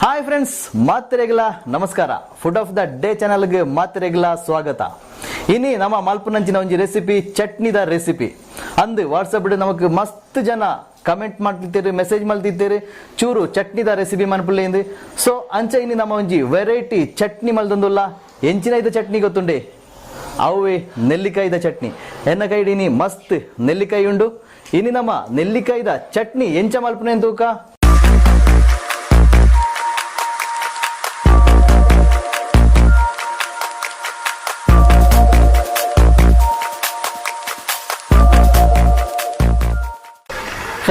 Hi friends, ಮಾತ್ರೆಗಳ ನಮಸ್ಕಾರ. Food of the day ಚಾನಲ್ಗೆ ಮಾತ್ರೆಗಳ ಸ್ವಾಗತ. ಇನಿ ನಮ್ಮ ಮಲ್ಪುನಂಚಿನ ಒಂಜಿ ರೆಸಿಪಿ ಚಟ್ನಿದ ರೆಸಿಪಿ ಅಂದು ವಾಟ್ಸಪ್ ನಮಕ್ ಮಸ್ತ್ ಜನ ಕಮೆಂಟ್ ಮಾಡ್ತಿದ್ದೀರಿ, ಮೆಸೇಜ್ ಮಾಡ್ತಿದ್ದೀರಿ ಚೂರು ಚಟ್ನಿದ ರೆಸಿಪಿ ಮನ್ಪುಲ್ಲೇಂದು. ಸೊ ಅಂಚ ಇನಿ ನಮ್ಮ ಒಂಜಿ ವೆರೈಟಿ ಚಟ್ನಿ ಮಲ್ದೊಂದುಲ್ಲ. ಎಂಚಿನ ಇದ ಚಟ್ನಿ ಗೊತ್ತುಂಡೆ? ಅವೇ ನೆಲ್ಲಿಕಾಯಿದ ಚಟ್ನಿ. ಎನ್ನ ಕೈಡಿನಿ ಮಸ್ತ್ ನೆಲ್ಲಿಕಾಯಿ ಉಂಡು. ಇನಿ ನಮ್ಮ ನೆಲ್ಲಿಕಾಯಿದ ಚಟ್ನಿ ಎಂಚ ಮಲ್ಪುನೆ ತೂಕ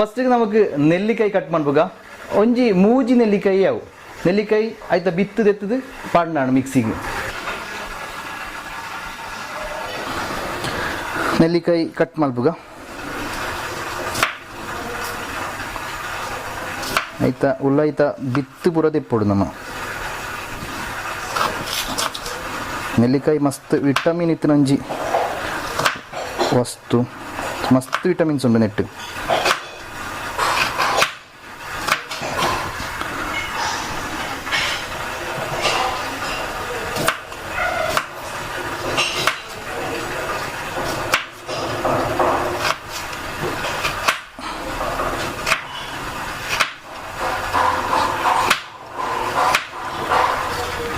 ಫಸ್ಟ್ ನಮಗೆ ನೆಲ್ಲಿಕಾಯಿ ಕಟ್ ಮಾಡ್ಬೋಗ. ಒಂಜಿ ಮೂಜಿ ನೆಲ್ಲಿಕಾಯಿ ಅವು ನೆಲ್ಲಿಕಾಯಿ ಆಯ್ತಾ ಬಿತ್ತದ ಎತ್ತದು ಪಾಡ್ನಾಡು ಮಿಕ್ಸಿಗೆ. ನೆಲ್ಲಿಕಾಯಿ ಕಟ್ ಮಾಡ್ಬೋಗ ಆಯ್ತಾ. ಉಲ್ಲ ಆಯ್ತಾ ಬಿತ್ತು ಪೂರ ತೆಪ್ಪೋಡು. ನಮ್ಮ ನೆಲ್ಲಿಕಾಯಿ ಮಸ್ತ್ ವಿಟಮಿನ್ ಇತ್ತು ನಂಜಿ ವಸ್ತು. ಮಸ್ತ್ ವಿಟಮಿನ್ಸ್ ಉಂಟು ನೆಟ್ಟು.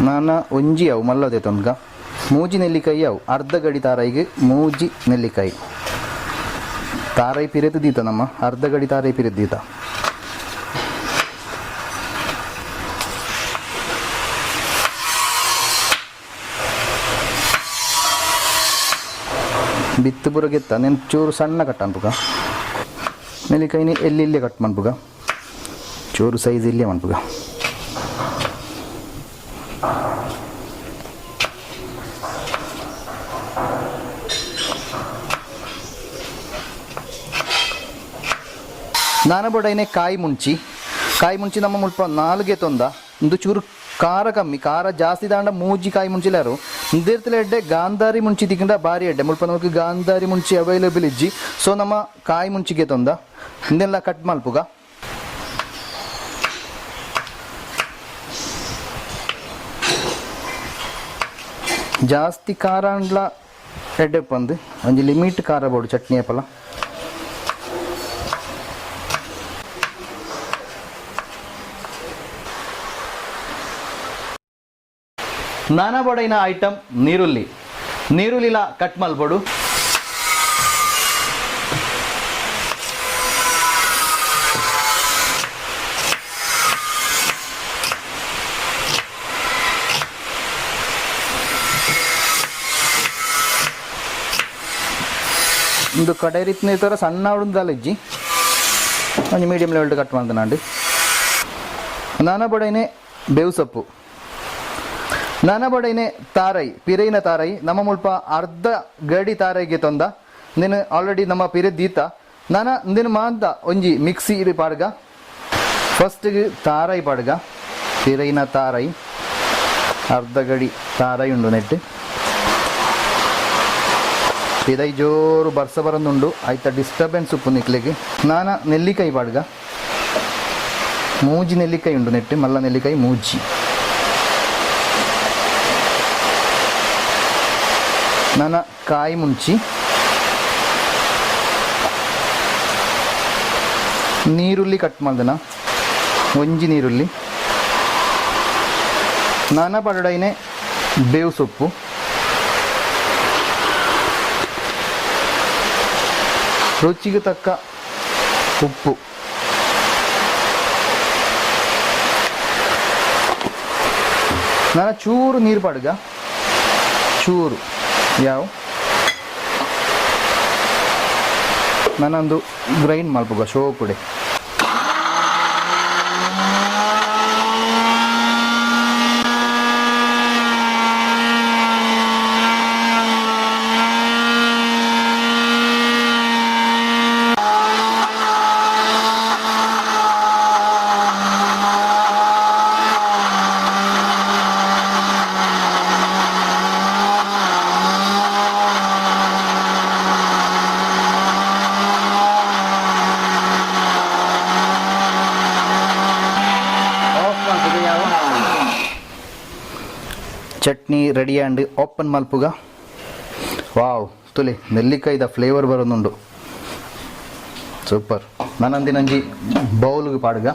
ನಾನ ಒಂಜಿ ಅವು ಮಲ್ಲದೆ ತೊಂದ್ಗ ಮೂಜಿ ನೆಲ್ಲಿಕಾಯಿ ಅವು ಅರ್ಧ ಗಡಿ ತಾರಾಯಿಗೆ ಮೂಜಿ ನೆಲ್ಲಿಕಾಯಿ ತಾರಾಯಿ ಪಿರೆದು ದೀತ. ನಮ್ಮ ಅರ್ಧ ಗಡಿ ತಾರಾಯಿ ಪಿರೆದು ದೀತ. ಬಿತ್ತು ಪುರ ಗೆತ್ತ ನೆನ್ ಚೂರು ಸಣ್ಣ ಕಟ್ ಅನ್ಪುಗ. ನೆಲ್ಲಿಕಾಯಿನಿ ಎಲ್ಲಿ ಕಟ್ ಮಾಡ್ಪುಗ. ಚೂರು ಸೈಜ್ ಇಲ್ಲೇ ಮಾಡ್ಪುಗ. ನಾನ ಬೊಡೈನೆ ಕಾಯಿ ಮುಂಚಿ ನಮ್ಮ ಮುಲ್ಪ ನಾಲ್ಗೆ ತೊಂದ ಒಂದು ಚೂರು ಖಾರ ಕಮ್ಮಿ, ಖಾರ ಜಾಸ್ತಿ ದಾಂಡ ಮೂಜಿ ಕಾಯಿ ಮುಂಚಿಲಾರು ಇಂದಿರ್ತಲೆ ಎಡ್ಡೆ ಗಾಂಧಾರಿ ಮುಂಚಿ ತಿಕ್ಕಿಂಡ ಬಾರಿ ಎಡ್ಡೆ ಮುಲ್ಪ ನಮಗೆ ಗಾಂಧಾರಿ ಮುಂಚಿ ಅವೈಲೇಬಲ್ ಇಜ್ಜಿ. ಸೊ ನಮ್ಮ ಕಾಯಿ ಮುಂಚಿಗೆ ತೊಂದ ಇಂದೆಲ್ಲ ಕಟ್ ಮಲ್ಪುಗ. ಜಾಸ್ತಿ ಖಾರ ಅಂಡ್ಲ ಎಡ್ಡೆ ಪಂದು ಒಂಜಿ ಲಿಮಿಟ್ ಖಾರ ಬೋಡು ಚಟ್ನಿ ಅಪ್ಪಲ. ನಾನಾ ಬೊಡೈನ ಐಟಮ್ ನೀರುಳ್ಳಿಲ ಕಟ್ ಮಲ್ಬೋಡು. ಒಂದು ಕಡೆ ರೀತಿ ಥರ ಸಣ್ಣ ಹುಡುಗಲ್ಲ ಇಜ್ಜಿ ಒಂದು ಮೀಡಿಯಂ ಲೆವೆಲ್ ಕಟ್ ಮಾಡ್ದೆ ನಾಂಡು. ನಾನಾ ಬೊಡೈನೆ ಬೇವು ಸೊಪ್ಪು. ನಾನಾ ಬೊಡೈನೆ ತಾರಾಯಿ ಪಿರೈನ ತಾರಾಯಿ ನಮ್ಮ ಮುಲ್ಪ ಅರ್ಧ ಗಡಿ ತಾರಾಯಿಗೆ ತೊಂದ ನೀನು ಆಲ್ರೆಡಿ ನಮ್ಮ ಪಿರೆ ದೀತ. ನಾನ ನೀನು ಮಾಂತ ಒಂಜಿ ಮಿಕ್ಸಿ ಇದು ಪಾಡ್ಗ. ಫಸ್ಟ್ಗೆ ತಾರಾಯಿ ಪಾಡ್ಗ ಪಿರೈನ ತಾರಾಯಿ ಅರ್ಧ ಗಡಿ ತಾರಾಯಿ ಉಂಡು ನೆಟ್ಟು ಪಿರೈ ಜೋರು ಬರ್ಸ ಬರಂದುಂಡು ಆಯ್ತಾ. ಡಿಸ್ಟರ್ಬೆನ್ಸ್ ಉಪ್ಪು ನಿಕ್ಲಿಗೆ ನಾನ ನೆಲ್ಲಿಕಾಯಿ ಪಾಡ್ಗ ಮೂಜಿ ನೆಲ್ಲಿಕಾಯಿ ಉಂಡು ನೆಟ್ಟು ಮಲ್ಲ ನೆಲ್ಲಿಕಾಯಿ ಮೂಜಿ. ನಾನ ಕಾಯಿ ಮುಂಚಿ ನೀರುಳ್ಳಿ ಕಟ್ ಮಾಡ್ದನ ಒಂಜಿ ನೀರುಳ್ಳಿ. ನಾನಾ ಪಡಡೈನೆ ಬೇವು ಸೊಪ್ಪು. ರುಚಿಗೆ ತಕ್ಕ ಉಪ್ಪು. ನಾನು ಚೂರು ನೀರು ಪಡ್ಗ ಚೂರು ಯಾವ ನಾನೊಂದು ಗ್ರೈಂಡ್ ಮಾಡ್ಬೋಗ ಶೋ ಪುಡಿ. ಚಟ್ನಿ ರೆಡಿ ಆ್ಯಂಡ್ ಓಪನ್ ಮಲ್ಪುಗ. ವಾವ್ ತುಲಿ ನೆಲ್ಲಿಕಾಯ್ದ ಫ್ಲೇವರ್ ಬರೋದುಂಡು ಸೂಪರ್. ನಾನಂದಿನಂಜಿ ಬೌಲ್ಗೆ ಪಾಡ್ಗ.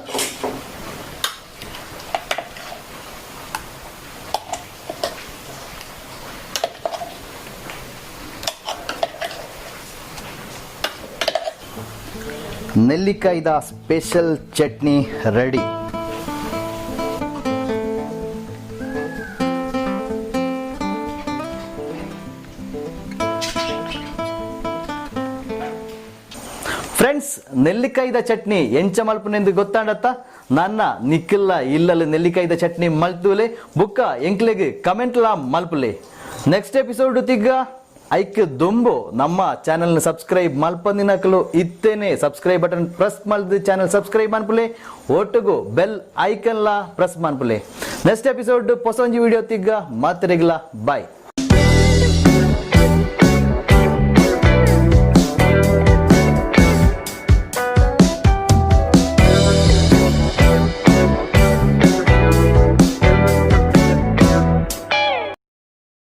ನೆಲ್ಲಿಕಾಯ್ದ ಸ್ಪೆಷಲ್ ಚಟ್ನಿ ರೆಡಿ. ಫ್ರೆಂಡ್ಸ್, ನೆಲ್ಲಿಕಾಯ್ದ ಚಟ್ನಿ ಎಂಚ ಮಲ್ಪನೆಂದು ಗೊತ್ತಾಂಡತ್ತ ನನ್ನ ನಿಕ್ಕಿಲ್ಲ ಇಲ್ಲಲ್ಲಿ ನೆಲ್ಲಿಕಾಯ್ದ ಚಟ್ನಿ ಮಲ್ತುಲೆ ಬುಕ್ಕ ಎಂಕ್ಲೆಗ್ ಕಮೆಂಟ್ಲ ಮಲ್ಪುಲೆ. ನೆಕ್ಸ್ಟ್ ಎಪಿಸೋಡ್ ತಿಗ್ಗ ಐಕ್ ದುಂಬು ನಮ್ಮ ಚಾನೆಲ್ನ ಸಬ್ಸ್ಕ್ರೈಬ್ ಮಲ್ಪಂದಿನಕಲು ಇತ್ತೇನೆ ಸಬ್ಸ್ಕ್ರೈಬ್ ಬಟನ್ ಪ್ರೆಸ್ ಮಲ್ದು ಚಾನೆಲ್ ಸಬ್ಸ್ಕ್ರೈಬ್ ಮನ್ಪುಲೆ ಒಟ್ಟುಗು ಬೆಲ್ ಐಕನ್ಲ ಪ್ರೆಸ್ ಮನ್ಪುಲೆ. ನೆಕ್ಸ್ಟ್ ಎಪಿಸೋಡ್ ಹೊಸೊಂಜಿ ವಿಡಿಯೋ ತಿಗ್ಗ ಮಾತ್ರೆಗ್ಲ ಬಾಯ್.